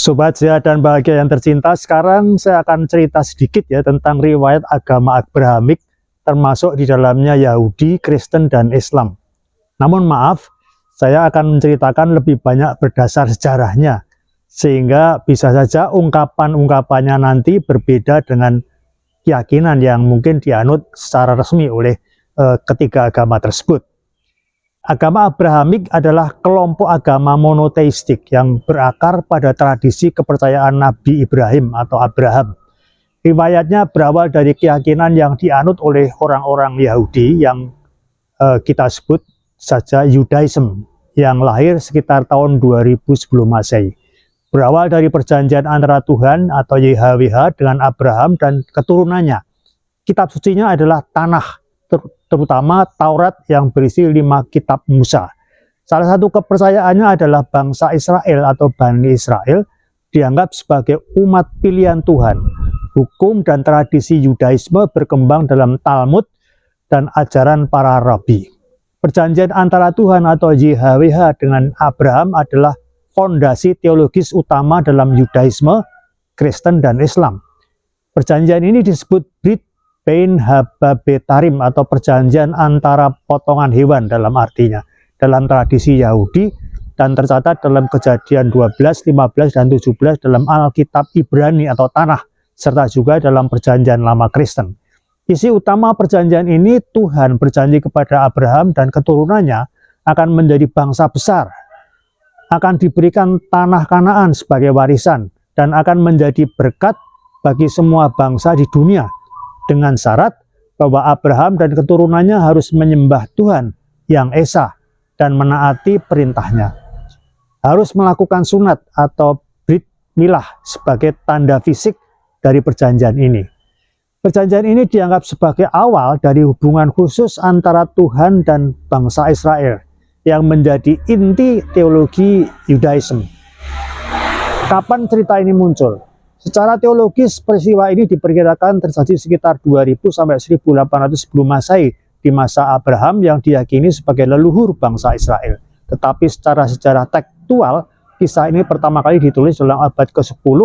Sobat sehat dan bahagia yang tercinta, sekarang saya akan cerita sedikit ya tentang riwayat agama Abrahamik, termasuk di dalamnya Yahudi, Kristen, dan Islam. Namun maaf, saya akan menceritakan lebih banyak berdasar sejarahnya, sehingga bisa saja ungkapan-ungkapannya nanti berbeda dengan keyakinan yang mungkin dianut secara resmi oleh ketiga agama tersebut. Agama Abrahamik adalah kelompok agama monoteistik yang berakar pada tradisi kepercayaan Nabi Ibrahim atau Abraham. Riwayatnya berawal dari keyakinan yang dianut oleh orang-orang Yahudi yang kita sebut saja Judaism, yang lahir sekitar tahun 2000 sebelum Masehi. Berawal dari perjanjian antara Tuhan atau YHWH dengan Abraham dan keturunannya. Kitab sucinya adalah Tanakh, terutama Taurat yang berisi 5 kitab Musa. Salah satu kepercayaannya adalah bangsa Israel atau Bani Israel dianggap sebagai umat pilihan Tuhan. Hukum dan tradisi Yudaisme berkembang dalam Talmud dan ajaran para rabi. Perjanjian antara Tuhan atau YHWH dengan Abraham adalah fondasi teologis utama dalam Yudaisme, Kristen, dan Islam. Perjanjian ini disebut Brit Bein Hababetarim atau perjanjian antara potongan hewan dalam artinya dalam tradisi Yahudi, dan tercatat dalam Kejadian 12, 15, dan 17 dalam Alkitab Ibrani atau Tanakh, serta juga dalam perjanjian lama Kristen. Isi utama perjanjian ini, Tuhan berjanji kepada Abraham dan keturunannya akan menjadi bangsa besar, akan diberikan tanah Kanaan sebagai warisan, dan akan menjadi berkat bagi semua bangsa di dunia, dengan syarat bahwa Abraham dan keturunannya harus menyembah Tuhan yang Esa dan menaati perintahnya. Harus melakukan sunat atau Brit Milah sebagai tanda fisik dari perjanjian ini. Perjanjian ini dianggap sebagai awal dari hubungan khusus antara Tuhan dan bangsa Israel yang menjadi inti teologi Yudaism. Kapan cerita ini muncul? Secara teologis, peristiwa ini diperkirakan terjadi sekitar 2000 sampai 1800 sebelum Masehi di masa Abraham yang diyakini sebagai leluhur bangsa Israel. Tetapi secara sejarah tekstual, kisah ini pertama kali ditulis dalam abad ke-10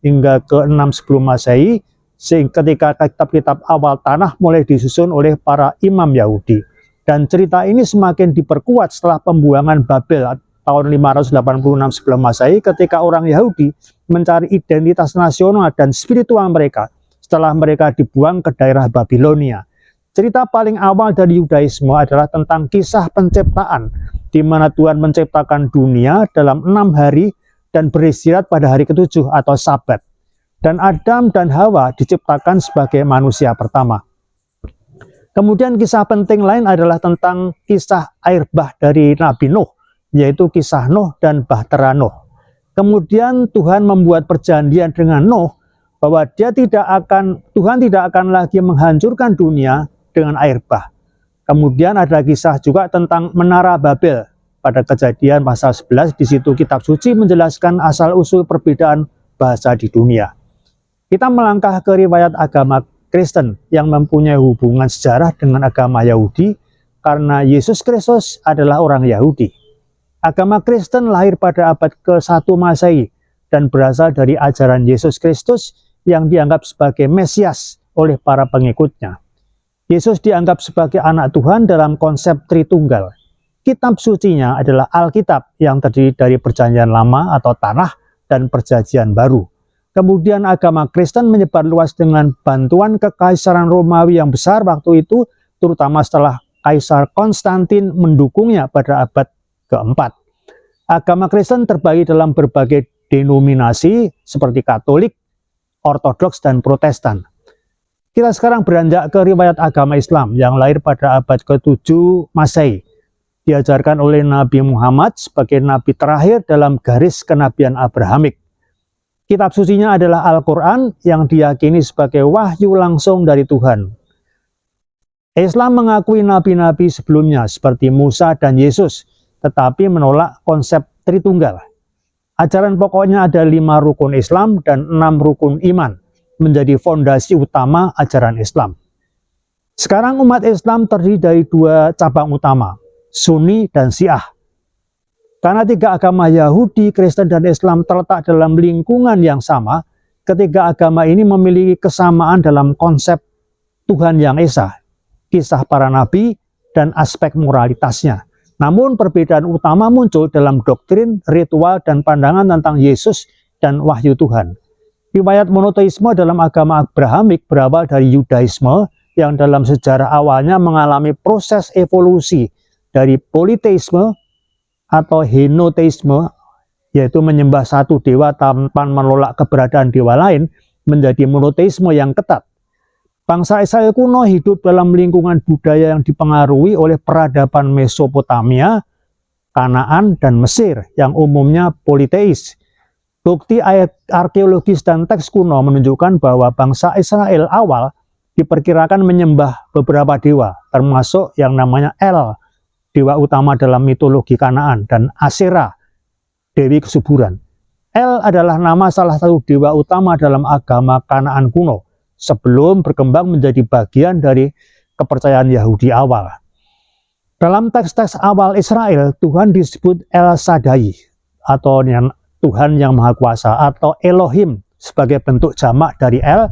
hingga ke-6 sebelum Masehi, sehingga ketika kitab-kitab awal Tanakh mulai disusun oleh para imam Yahudi. Dan cerita ini semakin diperkuat setelah pembuangan Babel tahun 586 sebelum Masehi, ketika orang Yahudi mencari identitas nasional dan spiritual mereka setelah mereka dibuang ke daerah Babilonia. Cerita paling awal dari Yudaisme adalah tentang kisah penciptaan, di mana Tuhan menciptakan dunia dalam 6 hari dan beristirahat pada hari ke-7 atau Sabat. Dan Adam dan Hawa diciptakan sebagai manusia pertama. Kemudian kisah penting lain adalah tentang kisah air bah dari Nabi Nuh, yaitu kisah Nuh dan Bahtera Nuh. Kemudian Tuhan membuat perjanjian dengan Nuh bahwa Tuhan tidak akan lagi menghancurkan dunia dengan air bah. Kemudian ada kisah juga tentang Menara Babel pada Kejadian pasal 11. Di situ kitab suci menjelaskan asal-usul perbedaan bahasa di dunia. Kita melangkah ke riwayat agama Kristen yang mempunyai hubungan sejarah dengan agama Yahudi karena Yesus Kristus adalah orang Yahudi. Agama Kristen lahir pada abad ke-1 Masehi dan berasal dari ajaran Yesus Kristus yang dianggap sebagai Mesias oleh para pengikutnya. Yesus dianggap sebagai anak Tuhan dalam konsep Tritunggal. Kitab sucinya adalah Alkitab yang terdiri dari Perjanjian Lama atau Tanakh dan Perjanjian Baru. Kemudian agama Kristen menyebar luas dengan bantuan Kekaisaran Romawi yang besar waktu itu, terutama setelah Kaisar Konstantin mendukungnya pada abad keempat. Agama Kristen terbagi dalam berbagai denominasi seperti Katolik, Ortodoks, dan Protestan. Kita sekarang beranjak ke riwayat agama Islam yang lahir pada abad ke-7 Masehi. Diajarkan oleh Nabi Muhammad sebagai nabi terakhir dalam garis kenabian Abrahamik. Kitab sucinya adalah Al-Quran yang diyakini sebagai wahyu langsung dari Tuhan. Islam mengakui nabi-nabi sebelumnya seperti Musa dan Yesus, tetapi menolak konsep Tritunggal. Ajaran pokoknya ada 5 rukun Islam dan 6 rukun iman, menjadi fondasi utama ajaran Islam. Sekarang umat Islam terdiri dari 2 cabang utama, Sunni dan Syiah. Karena tiga agama Yahudi, Kristen, dan Islam terletak dalam lingkungan yang sama, ketiga agama ini memiliki kesamaan dalam konsep Tuhan yang Esa, kisah para nabi, dan aspek moralitasnya. Namun perbedaan utama muncul dalam doktrin, ritual, dan pandangan tentang Yesus dan wahyu Tuhan. Riwayat monoteisme dalam agama Abrahamik berawal dari Yudaisme yang dalam sejarah awalnya mengalami proses evolusi dari politeisme atau henoteisme, yaitu menyembah satu dewa tanpa menolak keberadaan dewa lain, menjadi monoteisme yang ketat. Bangsa Israel kuno hidup dalam lingkungan budaya yang dipengaruhi oleh peradaban Mesopotamia, Kanaan, dan Mesir yang umumnya politeis. Bukti arkeologis dan teks kuno menunjukkan bahwa bangsa Israel awal diperkirakan menyembah beberapa dewa, termasuk yang namanya El, dewa utama dalam mitologi Kanaan, dan Asyera, dewi kesuburan. El adalah nama salah satu dewa utama dalam agama Kanaan kuno, sebelum berkembang menjadi bagian dari kepercayaan Yahudi awal. Dalam teks-teks awal Israel, Tuhan disebut El Shaddai, atau Tuhan yang Maha Kuasa, atau Elohim sebagai bentuk jamak dari El,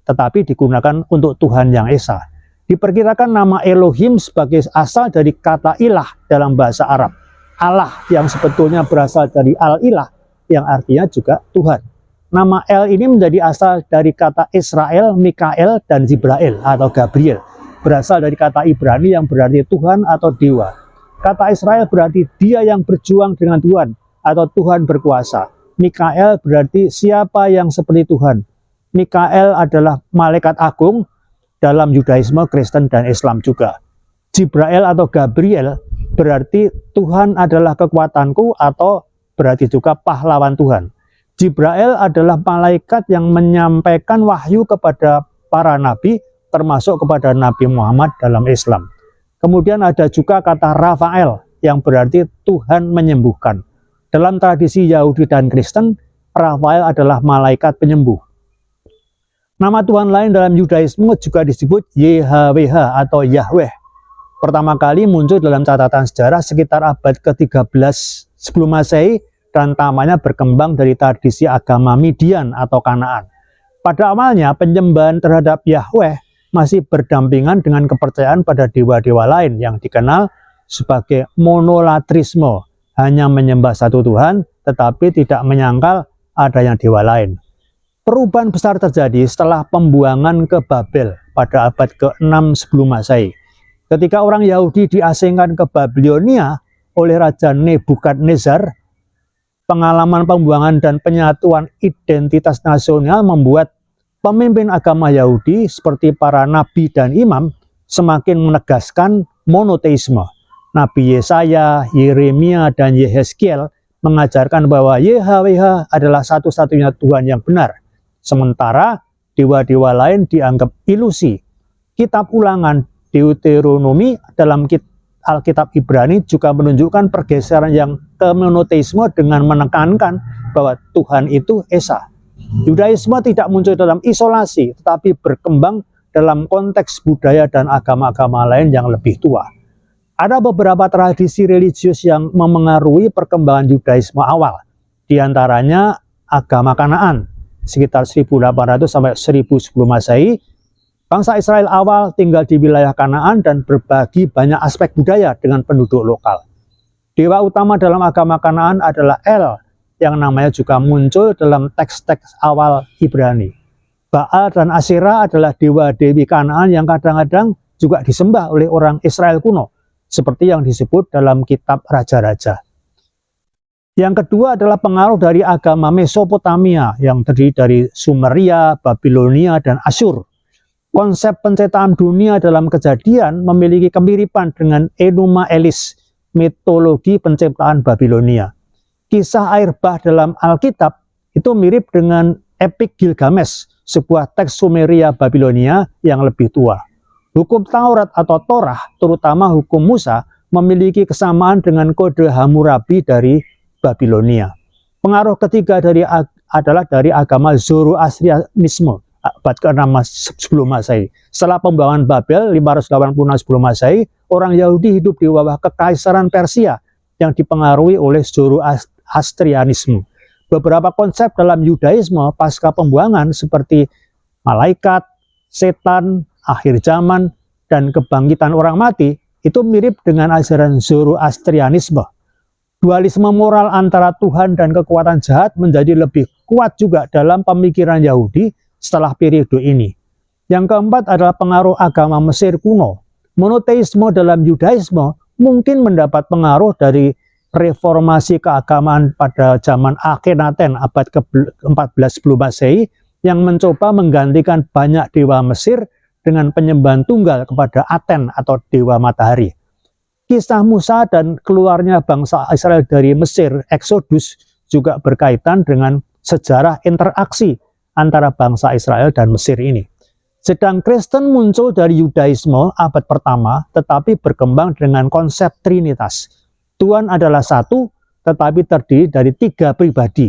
tetapi digunakan untuk Tuhan yang Esa. Diperkirakan nama Elohim sebagai asal dari kata ilah dalam bahasa Arab. Allah yang sebetulnya berasal dari al-ilah, yang artinya juga Tuhan. Nama El ini menjadi asal dari kata Israel, Mikael, dan Jibrail atau Gabriel. Berasal dari kata Ibrani yang berarti Tuhan atau Dewa. Kata Israel berarti dia yang berjuang dengan Tuhan atau Tuhan berkuasa. Mikael berarti siapa yang seperti Tuhan. Mikael adalah malaikat agung dalam Yudaisme, Kristen, dan Islam juga. Jibrail atau Gabriel berarti Tuhan adalah kekuatanku atau berarti juga pahlawan Tuhan. Jibrail adalah malaikat yang menyampaikan wahyu kepada para nabi, termasuk kepada Nabi Muhammad dalam Islam. Kemudian ada juga kata Rafael yang berarti Tuhan menyembuhkan. Dalam tradisi Yahudi dan Kristen, Rafael adalah malaikat penyembuh. Nama Tuhan lain dalam Yudaisme juga disebut YHWH atau Yahweh. Pertama kali muncul dalam catatan sejarah sekitar abad ke-13 sebelum Masehi, dan tamanya berkembang dari tradisi agama Midian atau Kanaan. Pada awalnya, penyembahan terhadap Yahweh masih berdampingan dengan kepercayaan pada dewa-dewa lain yang dikenal sebagai monolatrisme, hanya menyembah satu Tuhan, tetapi tidak menyangkal adanya dewa lain. Perubahan besar terjadi setelah pembuangan ke Babel pada abad ke-6 sebelum Masehi. Ketika orang Yahudi diasingkan ke Babilonia oleh Raja Nebukadnezar, pengalaman pembuangan dan penyatuan identitas nasional membuat pemimpin agama Yahudi seperti para nabi dan imam semakin menegaskan monoteisme. Nabi Yesaya, Yeremia, dan Yehezkiel mengajarkan bahwa YHWH adalah satu-satunya Tuhan yang benar. Sementara dewa-dewa lain dianggap ilusi. Kitab Ulangan Deuteronomi dalam Alkitab Ibrani juga menunjukkan pergeseran yang ke monoteisme dengan menekankan bahwa Tuhan itu Esa. Yudaisme tidak muncul dalam isolasi, tetapi berkembang dalam konteks budaya dan agama-agama lain yang lebih tua. Ada beberapa tradisi religius yang memengaruhi perkembangan Yudaisme awal, di antaranya agama Kanaan, sekitar 1800 sampai 1000 sebelum Masehi. Bangsa Israel awal tinggal di wilayah Kanaan dan berbagi banyak aspek budaya dengan penduduk lokal. Dewa utama dalam agama Kanaan adalah El, yang namanya juga muncul dalam teks-teks awal Ibrani. Baal dan Asyera adalah dewa-dewi Kanaan yang kadang-kadang juga disembah oleh orang Israel kuno, seperti yang disebut dalam kitab Raja-Raja. Yang kedua adalah pengaruh dari agama Mesopotamia yang terdiri dari Sumeria, Babilonia, dan Asyur. Konsep penciptaan dunia dalam Kejadian memiliki kemiripan dengan Enuma Elis, mitologi penciptaan Babilonia. Kisah air bah dalam Alkitab itu mirip dengan epik Gilgamesh, sebuah teks Sumeria Babilonia yang lebih tua. Hukum Taurat atau Torah, terutama hukum Musa, memiliki kesamaan dengan kode Hammurabi dari Babilonia. Pengaruh ketiga adalah dari agama Zoroastrianisme, abad ke-6 sebelum Masehi. Setelah pembuangan Babel 586 sebelum Masehi, orang Yahudi hidup di bawah kekaisaran Persia yang dipengaruhi oleh Zoroastrianisme. Beberapa konsep dalam Yudaisme pasca pembuangan seperti malaikat, setan, akhir zaman, dan kebangkitan orang mati itu mirip dengan ajaran Zoroastrianisme. Dualisme moral antara Tuhan dan kekuatan jahat menjadi lebih kuat juga dalam pemikiran Yahudi setelah periode ini. Yang keempat adalah pengaruh agama Mesir kuno. Monoteisme dalam Yudaisme mungkin mendapat pengaruh dari reformasi keagamaan pada zaman Akhenaten abad ke-14 sebelum Masehi yang mencoba menggantikan banyak dewa Mesir dengan penyembahan tunggal kepada Aten atau dewa matahari. Kisah Musa dan keluarnya bangsa Israel dari Mesir, Exodus, juga berkaitan dengan sejarah interaksi antara bangsa Israel dan Mesir ini. Sedang Kristen muncul dari Yudaisme abad pertama, tetapi berkembang dengan konsep Trinitas. Tuhan adalah satu, tetapi terdiri dari 3 pribadi,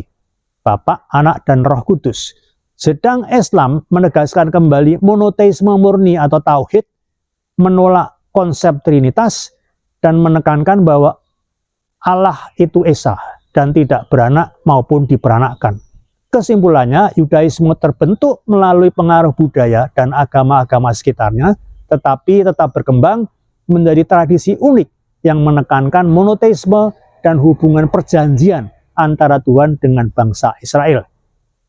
Bapa, Anak, dan Roh Kudus. Sedang Islam menegaskan kembali monoteisme murni atau tauhid, menolak konsep Trinitas, dan menekankan bahwa Allah itu Esa dan tidak beranak maupun diperanakkan. Kesimpulannya, Yudaisme terbentuk melalui pengaruh budaya dan agama-agama sekitarnya, tetapi tetap berkembang menjadi tradisi unik yang menekankan monoteisme dan hubungan perjanjian antara Tuhan dengan bangsa Israel.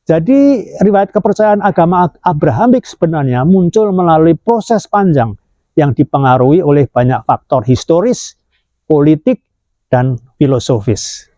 Jadi, riwayat kepercayaan agama Abrahamik sebenarnya muncul melalui proses panjang yang dipengaruhi oleh banyak faktor historis, politik, dan filosofis.